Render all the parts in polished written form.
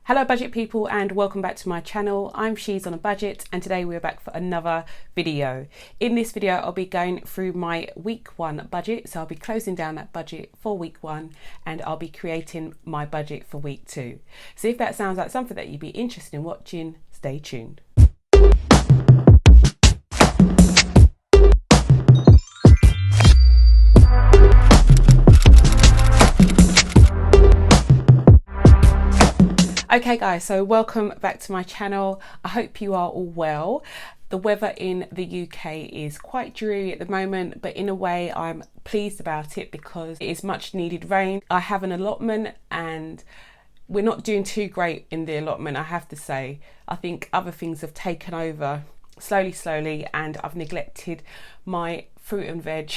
Hello budget people and welcome back to my channel. I'm She's on a Budget and today we're back for another video. In this video I'll be going through my week 1 budget, so I'll be closing down that budget for week 1 and I'll be creating my budget for week 2. So if that sounds like something that you'd be interested in watching, stay tuned. Okay guys, so welcome back to my channel. I hope you are all well. The weather in the UK is quite dreary at the moment, but in a way I'm pleased about it because it is much needed rain. I have an allotment and we're not doing too great in the allotment, I have to say. I think other things have taken over slowly and I've neglected my fruit and veg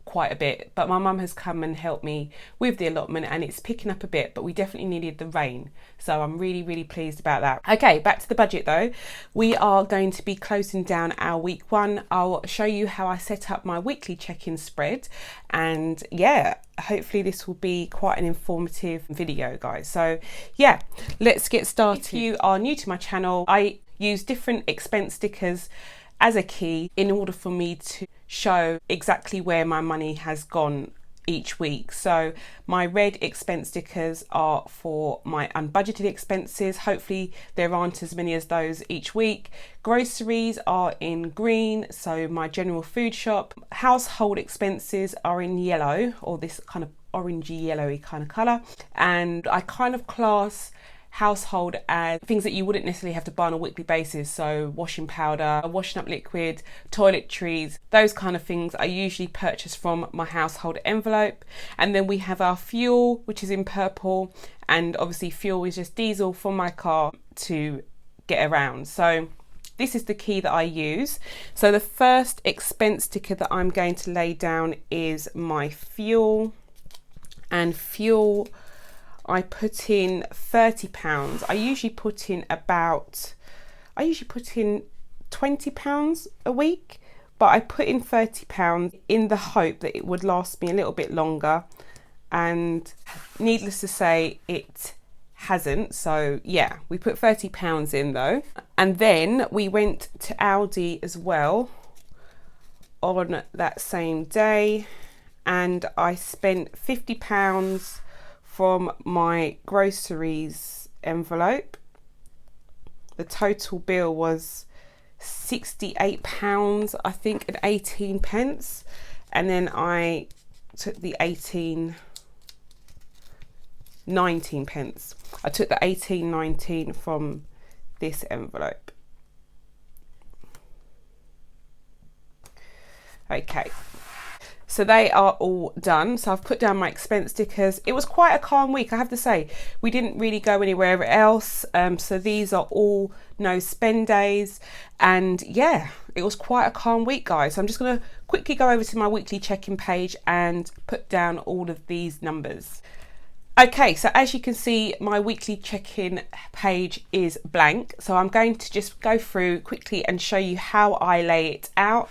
quite a bit, but my mum has come and helped me with the allotment and it's picking up a bit, but we definitely needed the rain, so I'm really pleased about that. Okay, back to the budget though. We are going to be closing down our week 1. I'll show you how I set up my weekly check-in spread, and yeah, hopefully this will be quite an informative video guys. So yeah, let's get started. If you are new to my channel, I use different expense stickers as a key in order for me to show exactly where my money has gone each week. So my red expense stickers are for my unbudgeted expenses. Hopefully there aren't as many as those each week. Groceries are in green, so my general food shop. Household expenses are in yellow, or this kind of orangey yellowy kind of colour, and I kind of class household as things that you wouldn't necessarily have to buy on a weekly basis, so washing powder, washing up liquid, toiletries, those kind of things I usually purchase from my household envelope. And then we have our fuel, which is in purple, and obviously fuel is just diesel for my car to get around. So this is the key that I use. So the first expense sticker that I'm going to lay down is my fuel, and fuel I put in £30. I usually put in £20 a week, but I put in £30 in the hope that it would last me a little bit longer, and needless to say it hasn't. So yeah, we put £30 in though. And then we went to Aldi as well on that same day, and I spent £50 from my groceries envelope. The total bill was £68, I think, and 18 pence. And then I took the 19 pence. I took the 19 from this envelope. Okay. So they are all done. So I've put down my expense stickers. It was quite a calm week, I have to say. We didn't really go anywhere else. So these are all no spend days. And yeah, it was quite a calm week, guys. So I'm just gonna quickly go over to my weekly check-in page and put down all of these numbers. Okay, so as you can see, my weekly check-in page is blank. So I'm going to just go through quickly and show you how I lay it out.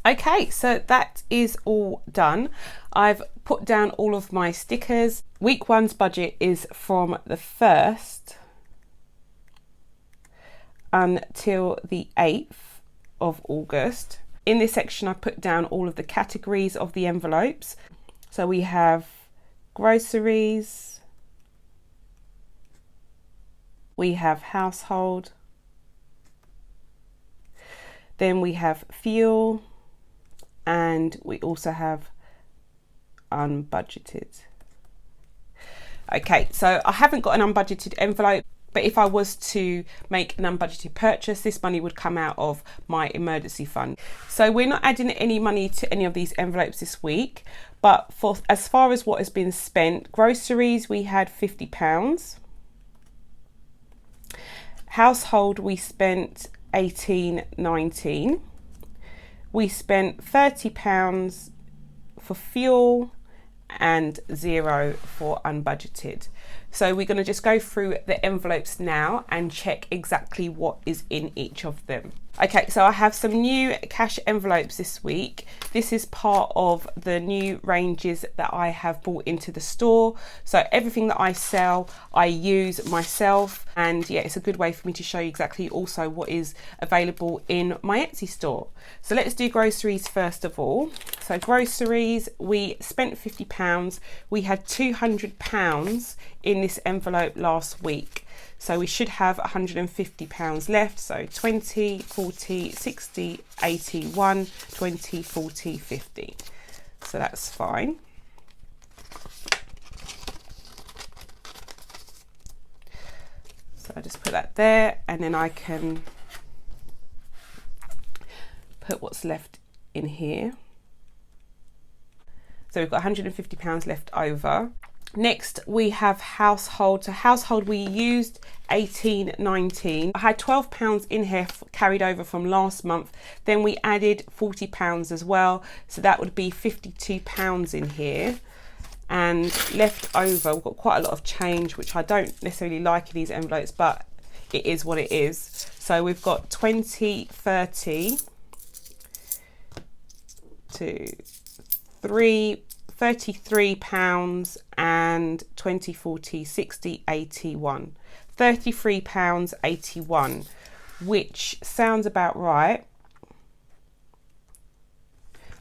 Okay, so that is all done. I've put down all of my stickers. Week 1's budget is from the 1st until the 8th of August. In this section I put down all of the categories of the envelopes. So we have groceries, we have household, then we have fuel, and we also have unbudgeted. Okay, so I haven't got an unbudgeted envelope, but if I was to make an unbudgeted purchase, this money would come out of my emergency fund. So we're not adding any money to any of these envelopes this week, but for as far as what has been spent, groceries, we had £50. Household, we spent £18.19. We spent £30 for fuel and £0 for unbudgeted. So we're going to just go through the envelopes now and check exactly what is in each of them. Okay, so I have some new cash envelopes this week. This is part of the new ranges that I have brought into the store. So everything that I sell, I use myself. And yeah, it's a good way for me to show you exactly also what is available in my Etsy store. So let's do groceries first of all. So groceries, we spent £50. We had £200 in this envelope last week. So we should have £150 left. So 20, 40, 60, 80, 1, 20, 40, 50. So that's fine. So I just put that there, and then I can put what's left in here. So we've got £150 left over. Next, we have household. So household, we used £18.19. I had £12 in here carried over from last month. Then we added £40 as well. So that would be £52 in here. And left over, we've got quite a lot of change, which I don't necessarily like in these envelopes, but it is what it is. So we've got 20, 30 to 33 pounds and 20, 40, 60, 81. £33.81, which sounds about right.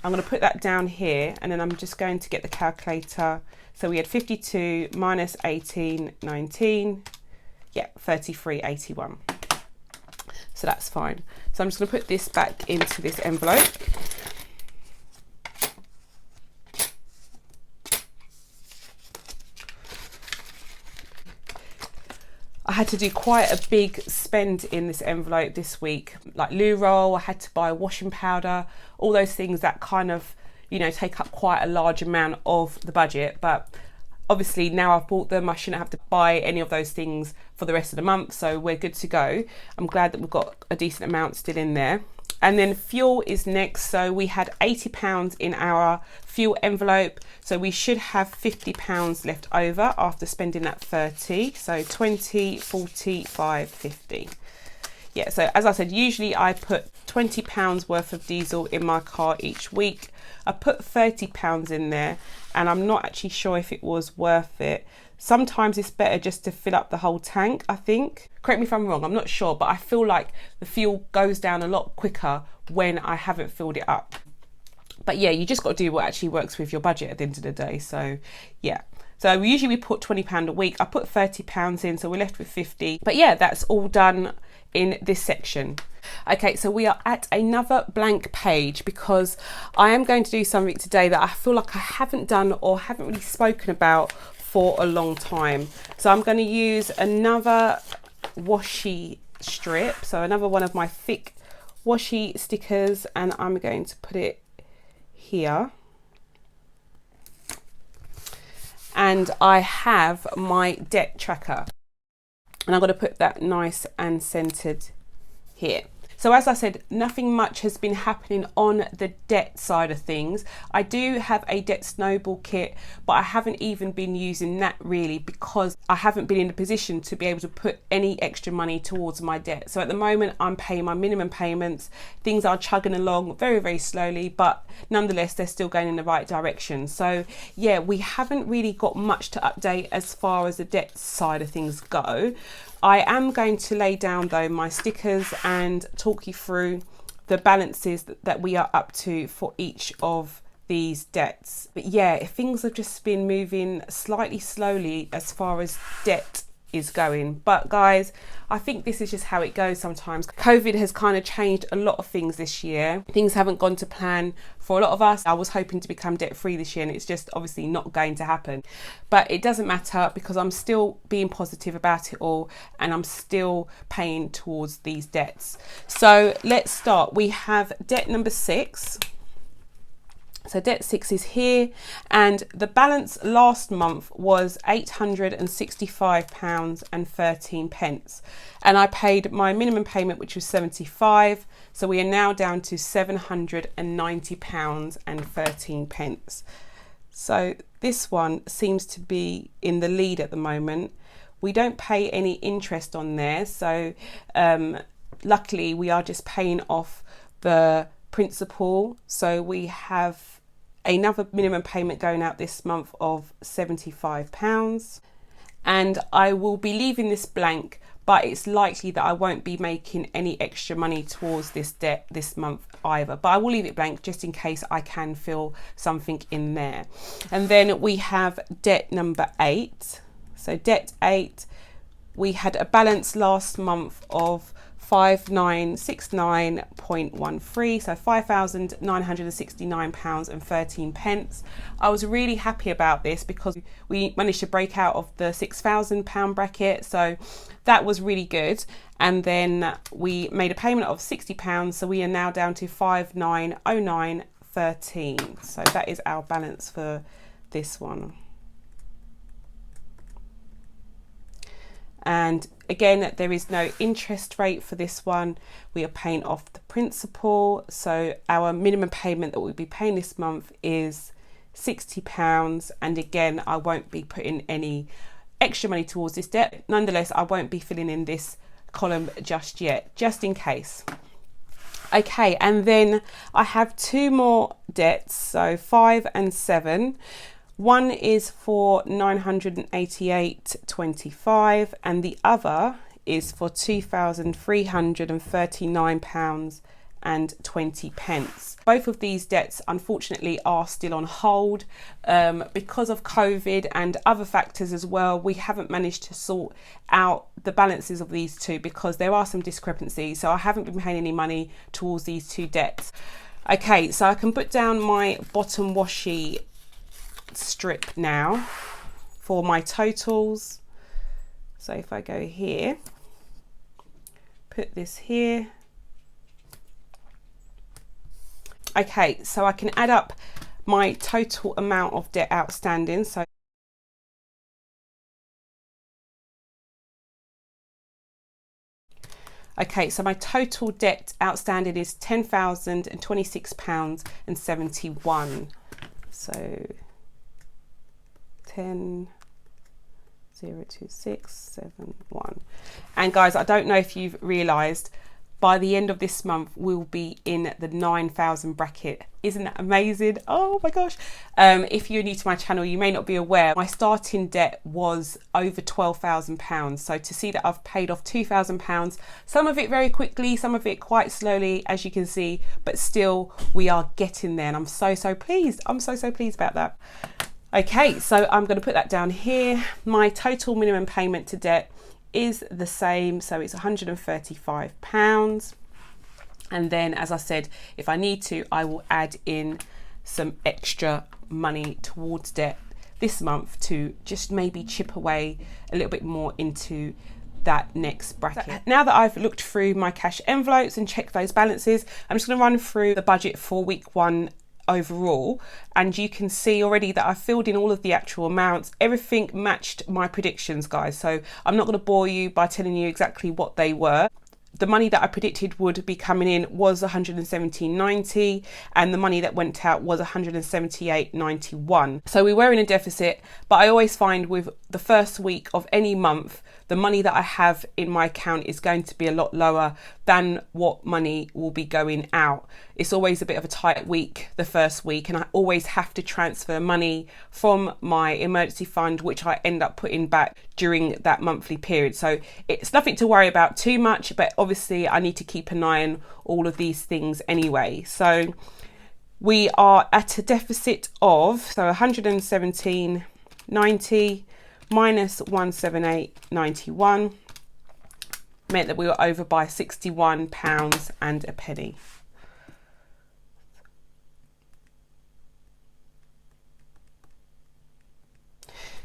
I'm going to put that down here, and then I'm just going to get the calculator. So we had 52 minus 18.19, yeah, 33.81. So that's fine. So I'm just going to put this back into this envelope. I had to do quite a big spend in this envelope this week, like loo roll. I had to buy washing powder, all those things that kind of, you know, take up quite a large amount of the budget. But obviously now I've bought them, I shouldn't have to buy any of those things for the rest of the month. So we're good to go. I'm glad that we've got a decent amount still in there. And then fuel is next. So we had £80 in our fuel envelope. So we should have £50 left over after spending that 30. So 20, 45, 50. Yeah, so as I said, usually I put £20 worth of diesel in my car each week. I put £30 in there, and I'm not actually sure if it was worth it. Sometimes it's better just to fill up the whole tank, I think. Correct me if I'm wrong, I'm not sure, but I feel like the fuel goes down a lot quicker when I haven't filled it up. But yeah, you just got to do what actually works with your budget at the end of the day. So yeah. So usually we put £20 a week. I put £30 in, so we're left with 50. But yeah, that's all done in this section. Okay, so we are at another blank page because I am going to do something today that I feel like I haven't done or haven't really spoken about for a long time. So I'm going to use another washi strip, so another one of my thick washi stickers, and I'm going to put it here. And I have my debt tracker, and I'm going to put that nice and centered here. So as I said, nothing much has been happening on the debt side of things. I do have a debt snowball kit, but I haven't even been using that really because I haven't been in a position to be able to put any extra money towards my debt. So at the moment, I'm paying my minimum payments. Things are chugging along very, very slowly, but nonetheless, they're still going in the right direction. So yeah, we haven't really got much to update as far as the debt side of things go. I am going to lay down though my stickers and talk you through the balances that we are up to for each of these debts. But yeah, things have just been moving slightly slowly as far as debt is going. But guys, I think this is just how it goes sometimes. COVID has kind of changed a lot of things this year. Things haven't gone to plan for a lot of us. I was hoping to become debt free this year, and it's just obviously not going to happen. But it doesn't matter, because I'm still being positive about it all, and I'm still paying towards these debts. So let's start. We have debt number 6. So debt 6 is here, and the balance last month was £865.13, and I paid my minimum payment, which was 75. So we are now down to £790.13. So this one seems to be in the lead at the moment. We don't pay any interest on there, so luckily we are just paying off the principal. So we have another minimum payment going out this month of £75, and I will be leaving this blank, but it's likely that I won't be making any extra money towards this debt this month either, but I will leave it blank just in case I can fill something in there. And then we have debt number 8. So debt 8, we had a balance last month of 5969.13, so £5,969.13. I was really happy about this because we managed to break out of the £6,000 bracket, so that was really good. And then we made a payment of £60, so we are now down to 5909.13. So that is our balance for this one. And again, there is no interest rate for this one. We are paying off the principal. So our minimum payment that we'll be paying this month is £60. And again, I won't be putting any extra money towards this debt. Nonetheless, I won't be filling in this column just yet, just in case. Okay, and then I have 2 more debts, so 5 and 7. One is for £988.25 and the other is for £2,339.20. Both of these debts unfortunately are still on hold because of COVID and other factors as well. We haven't managed to sort out the balances of these two because there are some discrepancies, so I haven't been paying any money towards these 2 debts. Okay, so I can put down my bottom washi strip now for my totals. So if I go here, put this here. Okay, so I can add up my total amount of debt outstanding. So okay, so my total debt outstanding is £10,026.71. So 10,02671. And guys, I don't know if you've realized, by the end of this month we'll be in the 9,000 bracket. Isn't that amazing? Oh my gosh. If you're new to my channel, you may not be aware my starting debt was over £12,000. So to see that I've paid off £2,000, some of it very quickly, some of it quite slowly, as you can see, but still we are getting there, and I'm so pleased. I'm so pleased about that. Okay, so I'm going to put that down here. My total minimum payment to debt is the same, so it's £135. And then, as I said, if I need to, I will add in some extra money towards debt this month to just maybe chip away a little bit more into that next bracket. So now that I've looked through my cash envelopes and checked those balances, I'm just going to run through the budget for week 1 overall, and you can see already that I filled in all of the actual amounts. Everything matched my predictions, guys, so I'm not going to bore you by telling you exactly what they were. The money that I predicted would be coming in was £117.90, and the money that went out was £178.91. So we were in a deficit, but I always find with the first week of any month, the money that I have in my account is going to be a lot lower than what money will be going out. It's always a bit of a tight week, the first week, and I always have to transfer money from my emergency fund, which I end up putting back during that monthly period. So it's nothing to worry about too much, but obviously I need to keep an eye on all of these things anyway. So we are at a deficit of £117.90 minus 178.91 meant that we were over by £61 and a penny.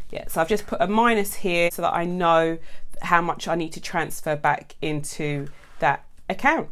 Yeah, so I've just put a minus here so that I know how much I need to transfer back into that account.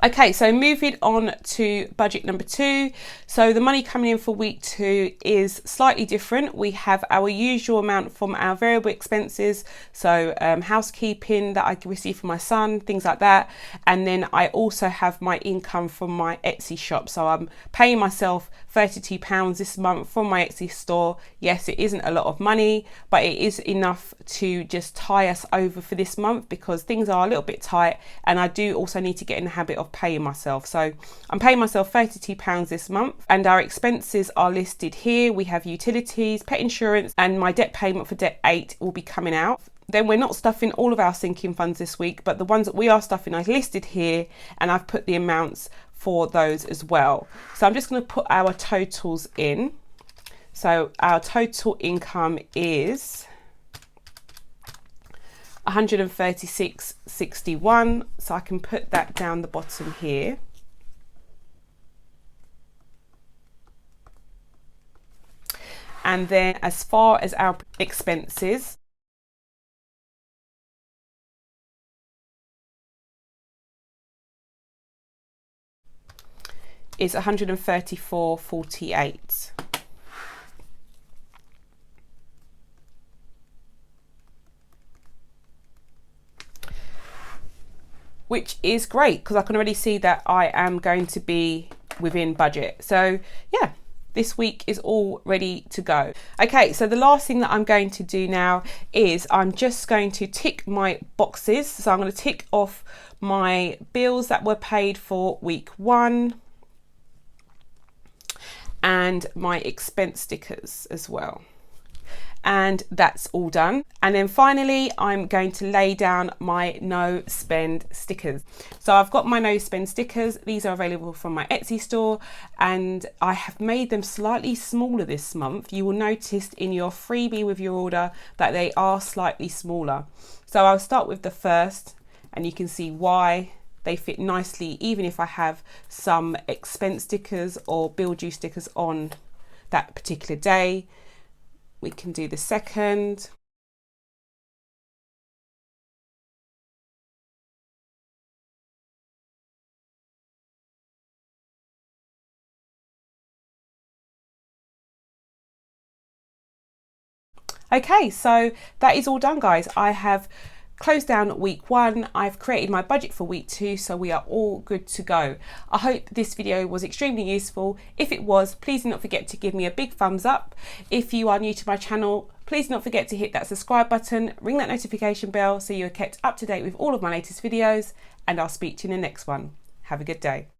Okay, so moving on to budget number 2. So the money coming in for week 2 is slightly different. We have our usual amount from our variable expenses, so housekeeping that I receive from my son, things like that. And then I also have my income from my Etsy shop. So I'm paying myself £32 this month from my Etsy store. Yes, it isn't a lot of money, but it is enough to just tie us over for this month because things are a little bit tight, and I do also need to get in the habit of paying myself. So I'm paying myself £32 this month, and our expenses are listed here. We have utilities, pet insurance, and my debt payment for debt 8 will be coming out. Then we're not stuffing all of our sinking funds this week, but the ones that we are stuffing I've listed here, and I've put the amounts for those as well. So I'm just going to put our totals in. So our total income is 136.61, so I can put that down the bottom here. And then as far as our expenses, is 134.48. Which is great because I can already see that I am going to be within budget. So yeah, this week is all ready to go. Okay, so the last thing that I'm going to do now is I'm just going to tick my boxes. So I'm going to tick off my bills that were paid for week 1 and my expense stickers as well. And that's all done. And then finally, I'm going to lay down my no spend stickers. So I've got my no spend stickers. These are available from my Etsy store, and I have made them slightly smaller this month. You will notice in your freebie with your order that they are slightly smaller. So I'll start with the first, and you can see why they fit nicely, even if I have some expense stickers or bill due stickers on that particular day. We can do the second. Okay, so that is all done, guys. I have closed down week 1. I've created my budget for week 2, so we are all good to go. I hope this video was extremely useful. If it was, please do not forget to give me a big thumbs up. If you are new to my channel, please do not forget to hit that subscribe button, ring that notification bell so you are kept up to date with all of my latest videos, and I'll speak to you in the next one. Have a good day.